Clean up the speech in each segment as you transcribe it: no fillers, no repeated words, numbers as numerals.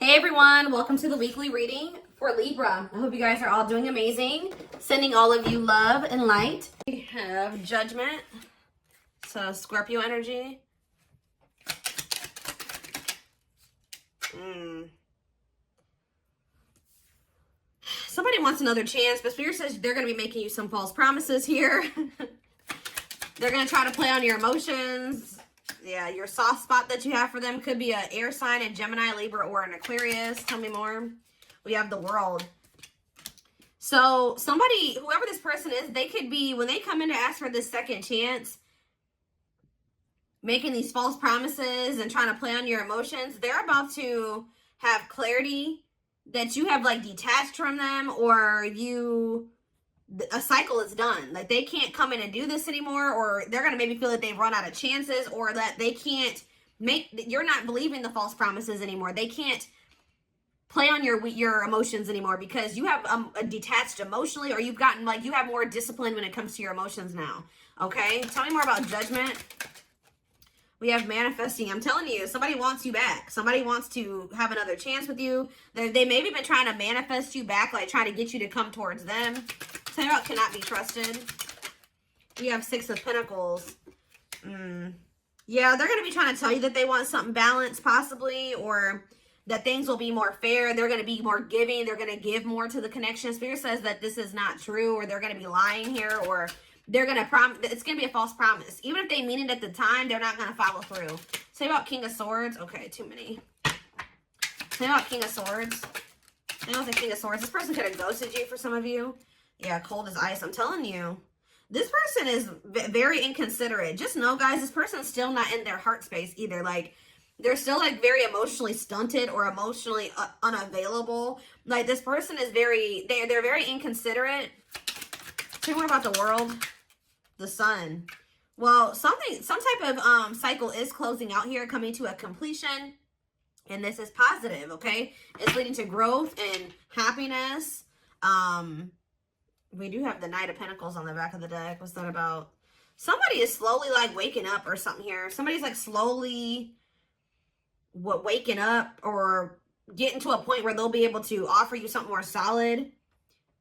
Hey everyone, welcome to the weekly reading for Libra. I hope you guys are all doing amazing. Sending all of you love and light. We have Judgment, so Scorpio energy. Somebody wants another chance, but Spirit says they're going to be making you some false promises here. They're going to try to play on your emotions. Yeah, your soft spot that you have for them could be an air sign, a Gemini, Libra, or an Aquarius. Tell me more. We have the World. So somebody, whoever this person is, they could be, when they come in to ask for this second chance, making these false promises and trying to play on your emotions, they're about to have clarity that you have like detached from them, or a cycle is done. Like they can't come in and do this anymore, or they're going to maybe feel that they've run out of chances, or that they can't you're not believing the false promises anymore. They can't play on your emotions anymore because you have detached emotionally, or you've gotten like, you have more discipline when it comes to your emotions now. Okay. Tell me more about Judgment. We have Manifesting. I'm telling you, somebody wants you back. Somebody wants to have another chance with you. They maybe been trying to manifest you back, like trying to get you to come towards them. Tell me about Cannot Be Trusted. We have Six of Pentacles. Yeah, they're going to be trying to tell you that they want something balanced, possibly, or that things will be more fair. They're going to be more giving. They're going to give more to the connection. Spirit says that this is not true, or they're going to be lying here, or they're going to promise. It's going to be a false promise. Even if they mean it at the time, they're not going to follow through. Say about King of Swords. Okay, too many. Say about King of Swords. I know it's a King of Swords. This person could have ghosted you for some of you. Yeah, cold as ice. I'm telling you. This person is very inconsiderate. Just know, guys, this person's still not in their heart space either. Like, they're still like very emotionally stunted or emotionally unavailable. Like, this person is they're very inconsiderate. Tell me more about the World. The Sun. Well, some type of cycle is closing out here, coming to a completion, and this is positive. Okay, it's leading to growth and happiness. We do have the Knight of Pentacles on the back of the deck. What's that about? Somebody is slowly like waking up or something here. Somebody's like slowly waking up or getting to a point where they'll be able to offer you something more solid.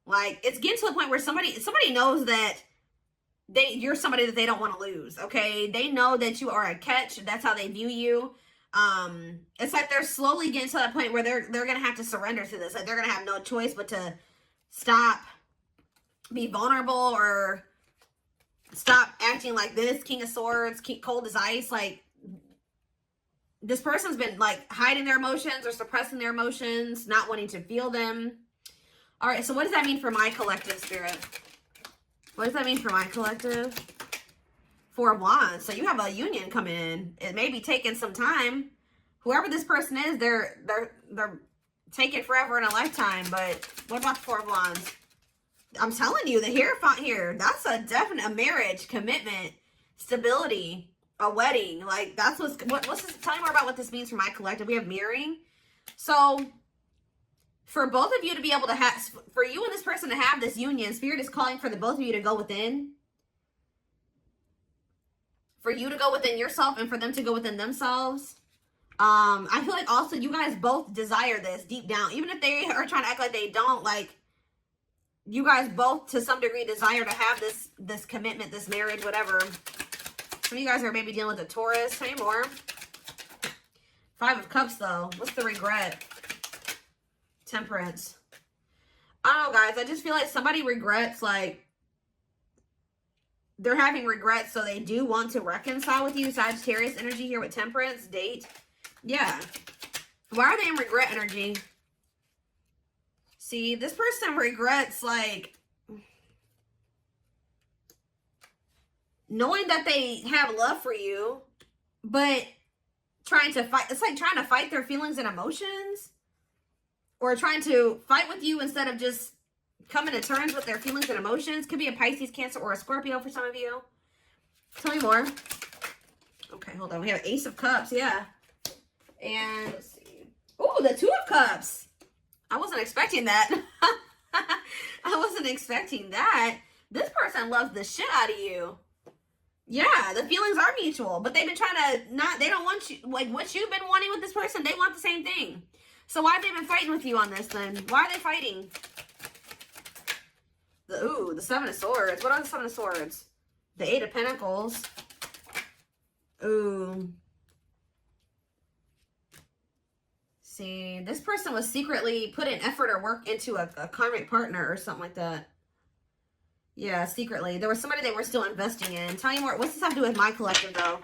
Like, it's getting to the point where somebody knows that you're somebody that they don't want to lose. Okay, they know that you are a catch. That's how they view you. It's like they're slowly getting to that point where they're gonna have to surrender to this. Like, they're gonna have no choice but to stop, be vulnerable, or stop acting like this. King of Swords, cold as ice. Like, this person's been like hiding their emotions or suppressing their emotions, not wanting to feel them. All right, so what does that mean for my collective, Spirit? What does that mean for my collective? Four of Wands. So you have a union coming in. It may be taking some time. Whoever this person is, they're taking forever in a lifetime. But what about the Four of Wands? I'm telling you, the Hierophant here, that's a definite marriage, commitment, stability, a wedding. Like, that's what's this? Tell me more about what this means for my collective. We have Mirroring. So for both of you to be able to have, for you and this person to have this union, Spirit is calling for the both of you to go within. For you to go within yourself and for them to go within themselves. I feel like also you guys both desire this deep down. Even if they are trying to act like they don't, like, you guys both to some degree desire to have this commitment, this marriage, whatever. Some of you guys are maybe dealing with a Taurus. Say more. Five of Cups though. What's the regret? Temperance. I don't know, guys. I just feel like somebody regrets, like, they're having regrets, so they do want to reconcile with you. Sagittarius energy here with Temperance. Date. Yeah. Why are they in regret energy? See, this person regrets, like, knowing that they have love for you, but trying to fight. It's like trying to fight their feelings and emotions. Or trying to fight with you instead of just coming to terms with their feelings and emotions. Could be a Pisces, Cancer, or a Scorpio for some of you. Tell me more. Okay, hold on. We have Ace of Cups, yeah. And let's see. Oh, the Two of Cups. I wasn't expecting that. I wasn't expecting that. This person loves the shit out of you. Yeah, the feelings are mutual, but they've been trying to they don't want you, like what you've been wanting with this person, they want the same thing. So why have they been fighting with you on this then? Why are they fighting? The Seven of Swords. What are the Seven of Swords? The Eight of Pentacles. Ooh. See, this person was secretly putting effort or work into a karmic partner or something like that. Yeah, secretly. There was somebody they were still investing in. Tell me more. What's this have to do with my collective, though?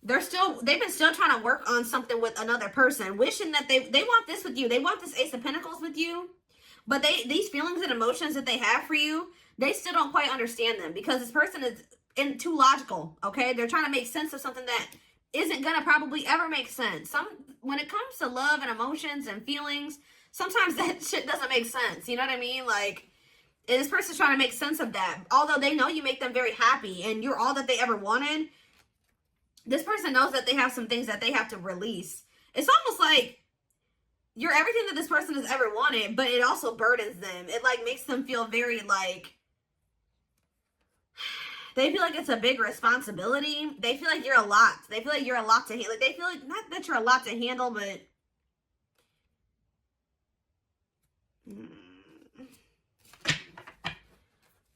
They've been still trying to work on something with another person, wishing that they want this with you. They want this Ace of Pentacles with you, but these feelings and emotions that they have for you, they still don't quite understand them because this person is too logical, okay? They're trying to make sense of something that isn't gonna probably ever make sense. When it comes to love and emotions and feelings, sometimes that shit doesn't make sense. You know what I mean? Like, this person's trying to make sense of that. Although they know you make them very happy and you're all that they ever wanted, this person knows that they have some things that they have to release. It's almost like you're everything that this person has ever wanted, but it also burdens them. It like makes them feel very like, they feel like it's a big responsibility. They feel like you're a lot. They feel like you're a lot to handle. Like they feel like, not that you're a lot to handle, but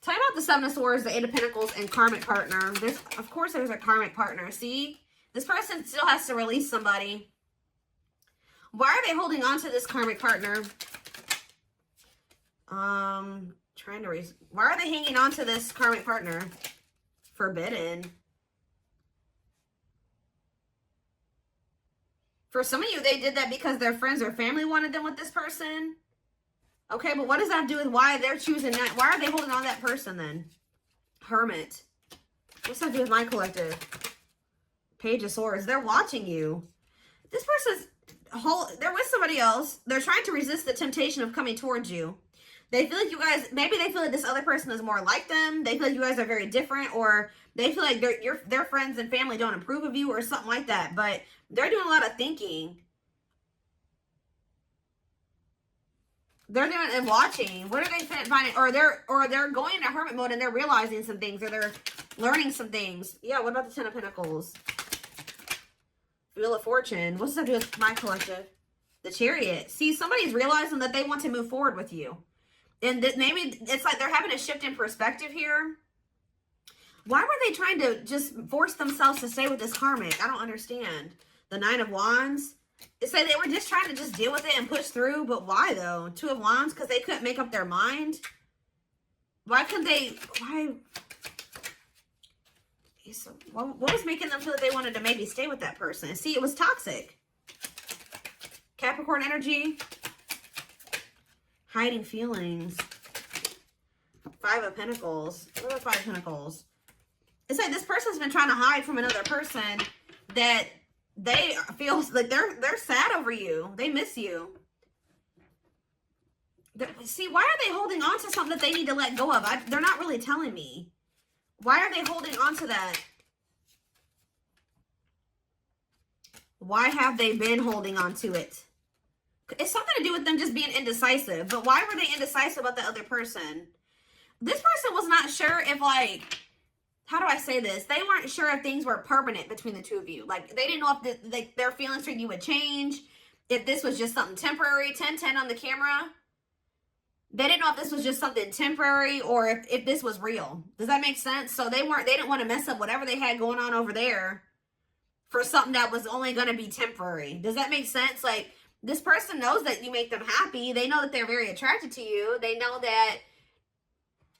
tell me about the Seven of Swords, the Eight of Pentacles, and karmic partner. Of course, there's a karmic partner. See? This person still has to release somebody. Why are they holding on to this karmic partner? Why are they hanging on to this karmic partner? Forbidden. For some of you, they did that because their friends or family wanted them with this person. Okay, but what does that do with why they're choosing that? Why are they holding on to that person then? Hermit. What's that do with my collective? Page of Swords. They're watching you. This person's they're with somebody else. They're trying to resist the temptation of coming towards you. They feel like you guys, maybe they feel like this other person is more like them. They feel like you guys are very different, or they feel like their friends and family don't approve of you or something like that. But they're doing a lot of thinking. They're doing and watching. What are they finding? Or they're going into hermit mode and they're realizing some things, or they're learning some things. Yeah, what about the Ten of Pentacles? Wheel of Fortune. What's that do with my collective? The Chariot. See, somebody's realizing that they want to move forward with you. And maybe it's like they're having a shift in perspective here. Why were they trying to just force themselves to stay with this karmic? I don't understand. The Nine of Wands. It's like they were just trying to just deal with it and push through. But why though? Two of Wands, because they couldn't make up their mind. Why couldn't they? Why? So what was making them feel that they wanted to maybe stay with that person? See, it was toxic. Capricorn energy. Hiding feelings. Five of Pentacles. What are Five of Pentacles? It's like this person's been trying to hide from another person that they feel like they're sad over you. They miss you. See, why are they holding on to something that they need to let go of? They're not really telling me. Why are they holding on to that? Why have they been holding on to it? It's something to do with them just being indecisive. But why were they indecisive about the other person? This person was not sure if, like, how do I say this? They weren't sure if things were permanent between the two of you. Like, they didn't know if their feelings for you would change. If this was just something temporary. 10-10 on the camera. They didn't know if this was just something temporary or if this was real. Does that make sense? So they didn't want to mess up whatever they had going on over there for something that was only going to be temporary. Does that make sense? Like, this person knows that you make them happy. They know that they're very attracted to you. They know that,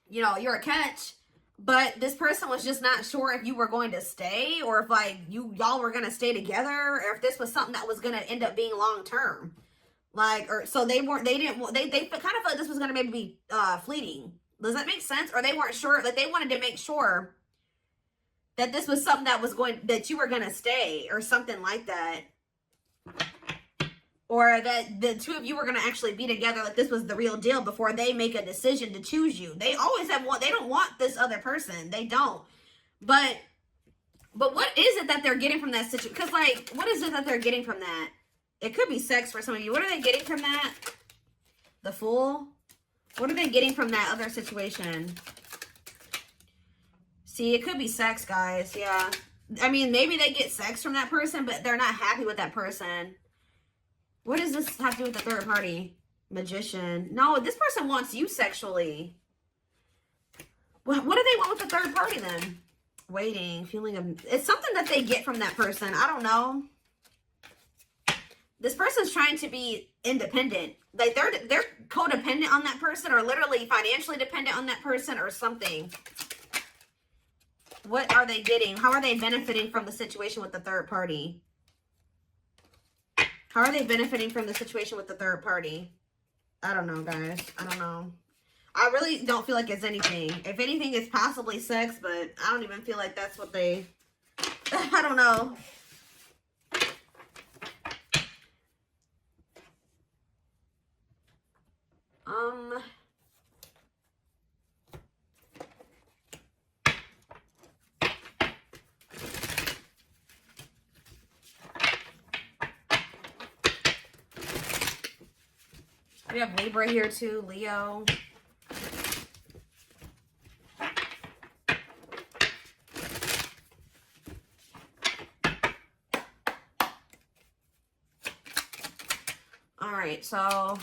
you know, you're a catch. But this person was just not sure if you were going to stay, or if, like, y'all were going to stay together, or if this was something that was going to end up being long term. Like, or so they kind of felt like this was going to maybe be fleeting. Does that make sense? Or they weren't sure, like they wanted to make sure that this was something that you were going to stay, or something like that. Or that the two of you were going to actually be together, like this was the real deal before they make a decision to choose you. They always they don't want this other person. They don't. But what is it that they're getting from that situation? Because, like, what is it that they're getting from that? It could be sex for some of you. What are they getting from that? The Fool? What are they getting from that other situation? See, it could be sex, guys. Yeah. I mean, maybe they get sex from that person, but they're not happy with that person. What does this have to do with the third party? Magician. No, this person wants you sexually. What do they want with the third party then? Waiting, feeling of... It's something that they get from that person. I don't know. This person's trying to be independent. Like they're codependent on that person, or literally financially dependent on that person or something. What are they getting? How are they benefiting from the situation with the third party? How are they benefiting from the situation with the third party? I don't know, guys. I don't know. I really don't feel like it's anything. If anything, it's possibly sex, but I don't even feel like that's what they... I don't know. We have Libra here too, Leo. All right, so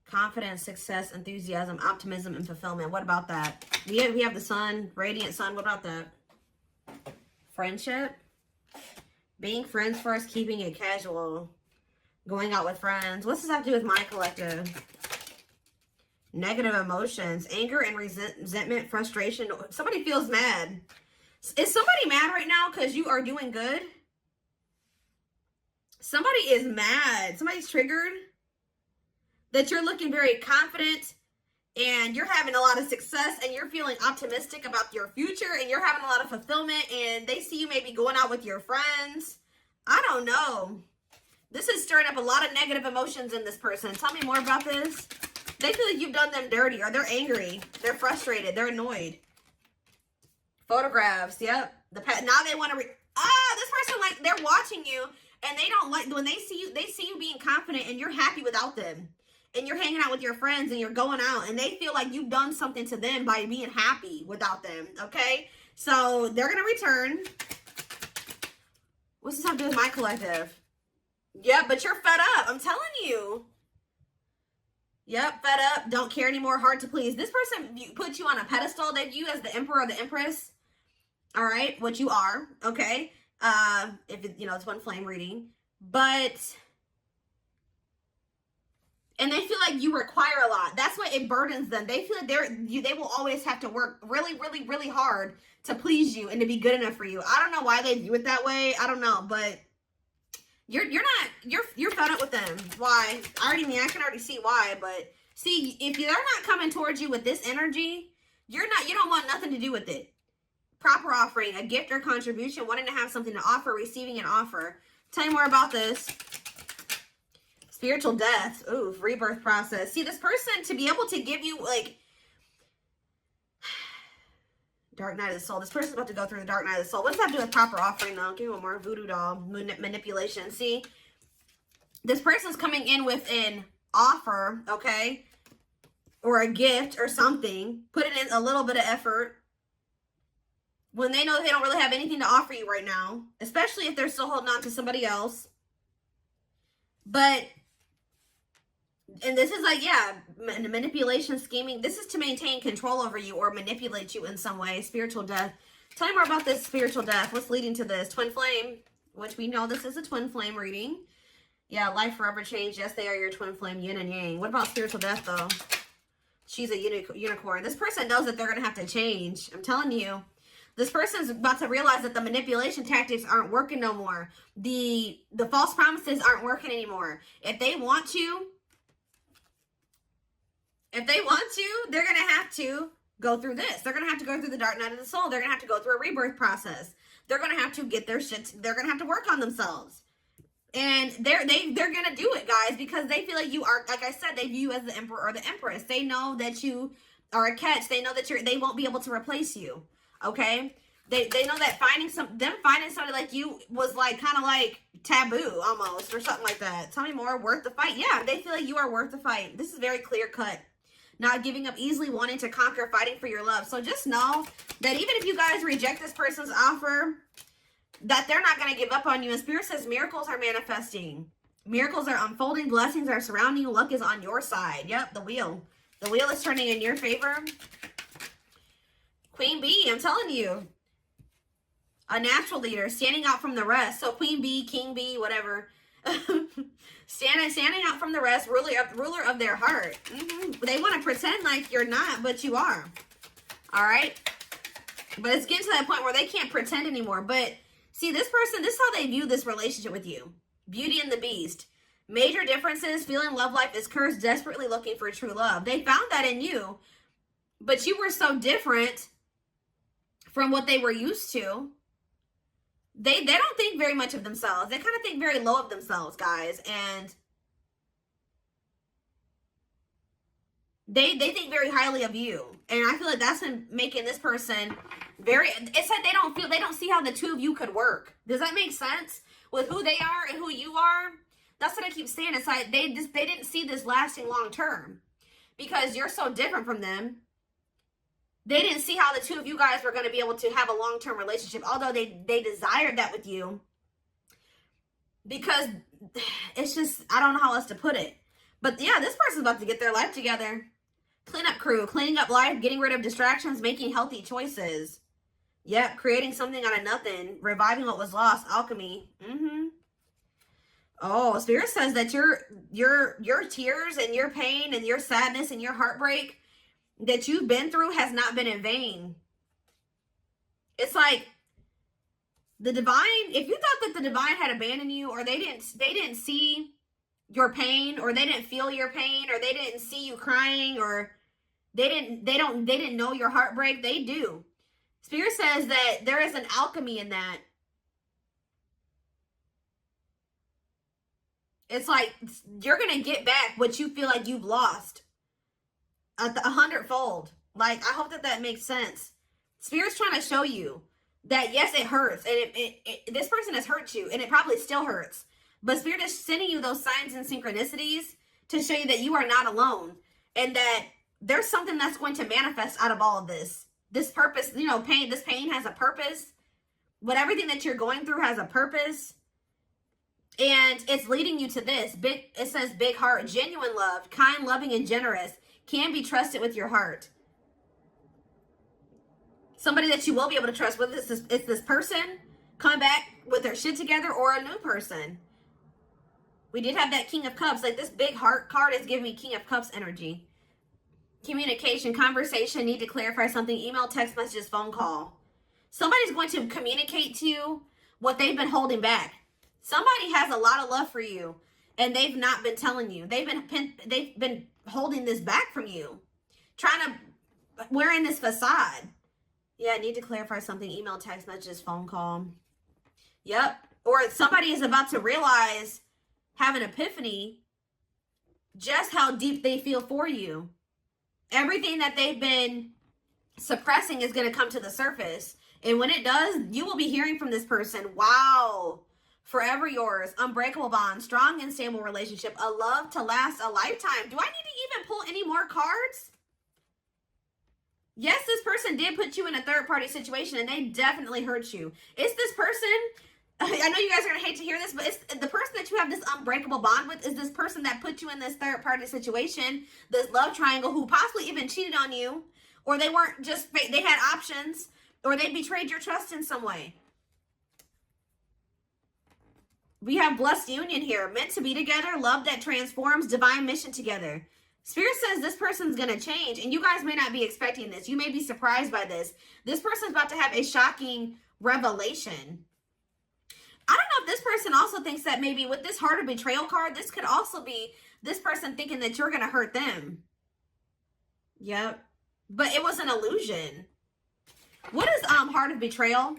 confidence, success, enthusiasm, optimism, and fulfillment. What about that? We have the sun, radiant sun. What about that? Friendship. Being friends first, keeping it casual. Going out with friends. What's this have to do with my collective? Negative emotions. Anger and resentment, frustration. Somebody feels mad. Is somebody mad right now because you are doing good? Somebody is mad. Somebody's triggered. That you're looking very confident and you're having a lot of success and you're feeling optimistic about your future and you're having a lot of fulfillment and they see you maybe going out with your friends. I don't know. This is stirring up a lot of negative emotions in this person. Tell me more about this. They feel like you've done them dirty, or they're angry. They're frustrated. They're annoyed. Photographs. Yep. Now they want to... this person, like, they're watching you, and they don't like... When they see you being confident, and you're happy without them. And you're hanging out with your friends, and you're going out, and they feel like you've done something to them by being happy without them. Okay? So, they're going to return. What's this have to do with my collective? Yeah, but you're fed up. I'm telling you. Yep, fed up. Don't care anymore. Hard to please. This person puts you on a pedestal. They view you as the emperor or the empress. All right, what you are. Okay. If it, it's one flame reading, but and they feel like you require a lot. That's why it burdens them. They feel like they will always have to work really, really, really hard to please you and to be good enough for you. I don't know why they view it that way. I don't know, but. You're fed up with them. Why? I can already see why, but see, if they're not coming towards you with this energy, you don't want nothing to do with it. Proper offering, a gift or contribution, wanting to have something to offer, receiving an offer. Tell me more about this. Spiritual death. Ooh, rebirth process. See, this person, to be able to give you, like, Dark Night of the Soul. This person's about to go through the Dark Night of the Soul. What does that do with proper offering, though? Give me one more. Voodoo doll. Manipulation. See? This person's coming in with an offer, okay? Or a gift or something. Putting in a little bit of effort. When they know they don't really have anything to offer you right now. Especially if they're still holding on to somebody else. But... And this is like, yeah, manipulation, scheming. This is to maintain control over you or manipulate you in some way. Spiritual death. Tell me more about this spiritual death. What's leading to this? Twin flame, which we know this is a twin flame reading. Yeah, life forever change. Yes, they are your twin flame, yin and yang. What about spiritual death, though? She's a unicorn. This person knows that they're going to have to change. I'm telling you. This person's about to realize that the manipulation tactics aren't working no more. The false promises aren't working anymore. If they want you... If they want to, they're going to have to go through this. They're going to have to go through the Dark Night of the Soul. They're going to have to go through a rebirth process. They're going to have to get their shit. They're going to have to work on themselves. And they're going to do it, guys, because they feel like you are, like I said, they view you as the emperor or the empress. They know that you are a catch. They know that they won't be able to replace you. Okay? They know that finding somebody like you was like kind of like taboo almost or something like that. Tell me more. Worth the fight. Yeah, they feel like you are worth the fight. This is very clear cut. Not giving up easily, wanting to conquer, fighting for your love. So just know that even if you guys reject this person's offer, that they're not going to give up on you. And Spirit says miracles are manifesting. Miracles are unfolding. Blessings are surrounding you. Luck is on your side. Yep, the wheel. The wheel is turning in your favor. Queen Bee, I'm telling you. A natural leader, standing out from the rest. So Queen Bee, King Bee, whatever. standing out from the rest, ruler of their heart. They want to pretend like you're not, but you are. All right? But it's getting to that point where they can't pretend anymore. But see, this person, this is how they view this relationship with you. Beauty and the Beast. Major differences, feeling love life is cursed, desperately looking for true love. They found that in you, but you were so different from what they were used to. They don't think very much of themselves. They kind of think very low of themselves, guys. And they think very highly of you. And I feel like that's been making this person very, it's like they don't see how the two of you could work. Does that make sense? With who they are and who you are? That's what I keep saying. It's like they didn't see this lasting long term because you're so different from them. They didn't see how the two of you guys were going to be able to have a long-term relationship, although they desired that with you. Because it's just, I don't know how else to put it. But yeah, this person's about to get their life together. Cleanup crew, cleaning up life, getting rid of distractions, making healthy choices. Yep, creating something out of nothing, reviving what was lost, alchemy. Oh, Spirit says that your tears and your pain and your sadness and your heartbreak that you've been through has not been in vain. It's like the divine, if you thought that the divine had abandoned you, or they didn't see your pain, or they didn't feel your pain, or they didn't see you crying, or they didn't know your heartbreak, they do. Spirit says that there is an alchemy in that. It's like you're going to get back what you feel like you've lost. 100-fold. Like, I hope that makes sense. Spirit's trying to show you that, yes, it hurts. And this person has hurt you. And it probably still hurts. But Spirit is sending you those signs and synchronicities to show you that you are not alone. And that there's something that's going to manifest out of all of this. This purpose, you know, pain. This pain has a purpose. But everything that you're going through has a purpose. And it's leading you to this. It says big heart, genuine love, kind, loving, and generous. Can be trusted with your heart. Somebody that you will be able to trust with is this person coming back with their shit together, or a new person. We did have that King of Cups. Like, this big heart card is giving me King of Cups energy. Communication, conversation, need to clarify something, email, text messages, phone call. Somebody's going to communicate to you what they've been holding back. Somebody has a lot of love for you, and they've not been telling you. They've been holding this back from you, wearing this facade. Yeah, need to clarify something, email, text messages, phone call. Yep. Or somebody is about to realize, have an epiphany, just how deep they feel for you. Everything that they've been suppressing is going to come to the surface. And when it does, you will be hearing from this person, wow, forever yours, unbreakable bond, strong and stable relationship, a love to last a lifetime. Do I need to even pull any more cards? Yes, this person did put you in a third-party situation, and they definitely hurt you. It's this person, I know you guys are going to hate to hear this, but it's the person that you have this unbreakable bond with is this person that put you in this third-party situation, this love triangle, who possibly even cheated on you, or they weren't just, they had options, or they betrayed your trust in some way. We have blessed union here, meant to be together, love that transforms, divine mission together. Spirit says this person's going to change, and you guys may not be expecting this. You may be surprised by this. This person's about to have a shocking revelation. I don't know if this person also thinks that maybe with this heart of betrayal card, this could also be this person thinking that you're going to hurt them. Yep. But it was an illusion. What is heart of betrayal?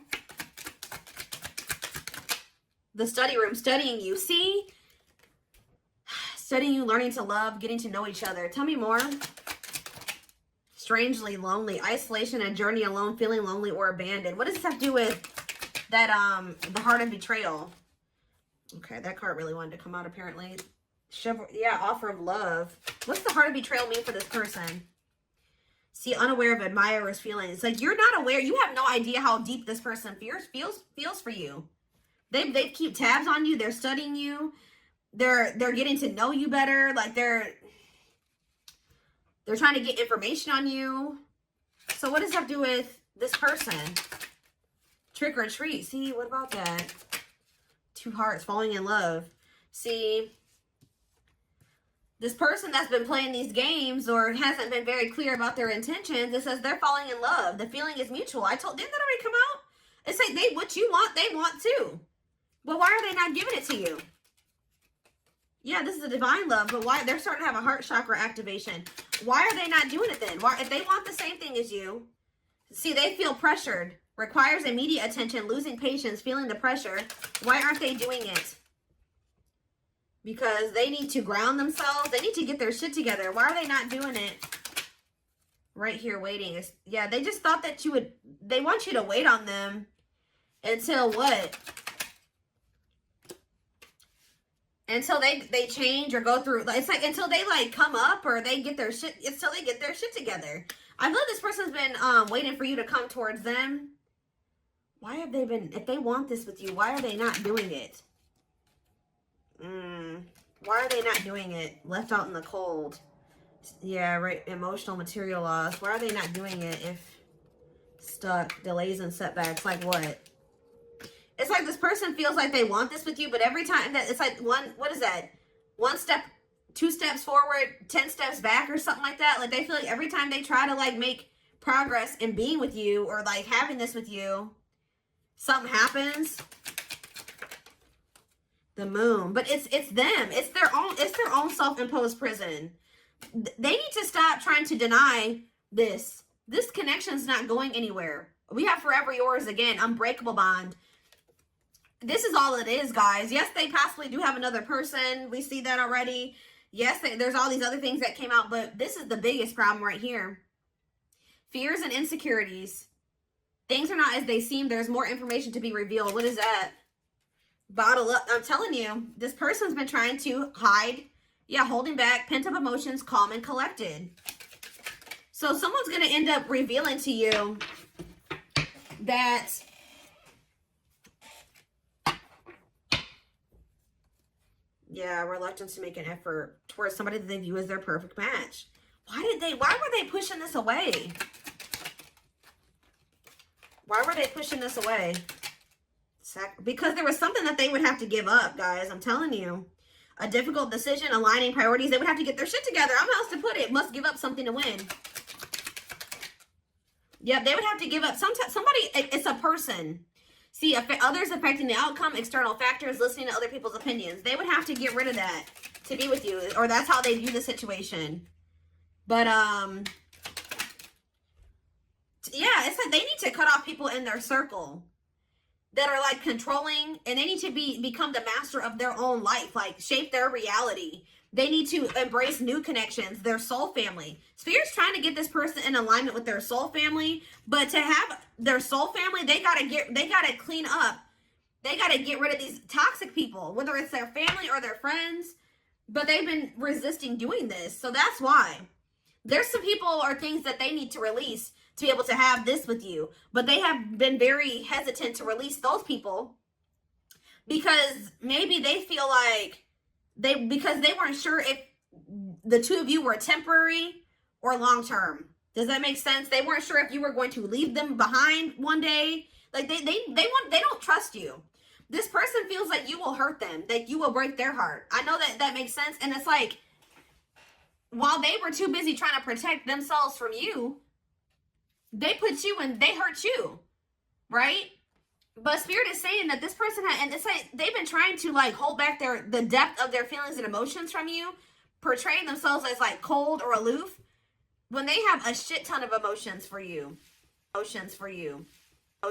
The study room, studying you. See? Studying you, learning to love, getting to know each other. Tell me more. Strangely lonely. Isolation, a journey alone, feeling lonely or abandoned. What does this have to do with that, the heart of betrayal? Okay, that card really wanted to come out apparently. Yeah, offer of love. What's the heart of betrayal mean for this person? See, unaware of admirer's feelings. Like, you're not aware. You have no idea how deep this person feels for you. They keep tabs on you. They're studying you. They're getting to know you better. Like they're trying to get information on you. So what does that have to do with this person? Trick or treat. See, what about that? Two hearts, falling in love. See, this person that's been playing these games or hasn't been very clear about their intentions, it says they're falling in love. The feeling is mutual. Didn't that already come out? It says what you want, they want too. Well, why are they not giving it to you? Yeah, this is a divine love, but why? They're starting to have a heart chakra activation. Why are they not doing it then? Why, if they want the same thing as you, see, they feel pressured, requires immediate attention, losing patience, feeling the pressure. Why aren't they doing it? Because they need to ground themselves. They need to get their shit together. Why are they not doing it? Right here, waiting. Yeah, they just thought that they want you to wait on them until what? Until they change or go through. It's like until they like come up or they get their shit. It's till they get their shit together. I feel this person's been waiting for you to come towards them. Why have they been? If they want this with you, why are they not doing it? Why are they not doing it? Left out in the cold. Yeah, right. Emotional, material loss. Why are they not doing it if stuck, delays and setbacks? Like what? It's like this person feels like they want this with you, but every time that it's like what is that? 1 step, 2 steps forward, 10 steps back or something like that. Like they feel like every time they try to like make progress in being with you or like having this with you, something happens. The moon. But it's them. It's their own self-imposed prison. They need to stop trying to deny this. This connection's not going anywhere. We have forever yours again, unbreakable bond. This is all it is, guys. Yes, they possibly do have another person. We see that already. Yes, there's all these other things that came out, but this is the biggest problem right here. Fears and insecurities. Things are not as they seem. There's more information to be revealed. What is that? Bottle up. I'm telling you, this person's been trying to hide. Yeah, holding back, pent up emotions, calm and collected. So someone's going to end up revealing to you that yeah, reluctance to make an effort towards somebody that they view as their perfect match. Why were they pushing this away? Why were they pushing this away? Because there was something that they would have to give up, guys. I'm telling you. A difficult decision, aligning priorities. They would have to get their shit together. I don't know how else to put it. Must give up something to win. Yep, they would have to give up. Somebody, it's a person. See, others affecting the outcome, external factors, listening to other people's opinions. They would have to get rid of that to be with you. Or that's how they view the situation. But, yeah, it's like they need to cut off people in their circle that are like controlling, and they need to become the master of their own life, like shape their reality. They need to embrace new connections, their soul family. Spirit's trying to get this person in alignment with their soul family, but to have their soul family, they gotta clean up. They gotta get rid of these toxic people, whether it's their family or their friends, but they've been resisting doing this. So that's why. There's some people or things that they need to release to be able to have this with you. But they have been very hesitant to release those people because maybe they feel like because they weren't sure if the two of you were temporary or long-term. Does that make sense? They weren't sure if you were going to leave them behind one day. Like they don't trust you. This person feels like you will hurt them, that you will break their heart. I know that makes sense. And it's like, while they were too busy trying to protect themselves from you, they put you and they hurt you, right? But Spirit is saying that this person and it's like they've been trying to like hold back the depth of their feelings and emotions from you, portraying themselves as like cold or aloof when they have a shit ton of emotions for you.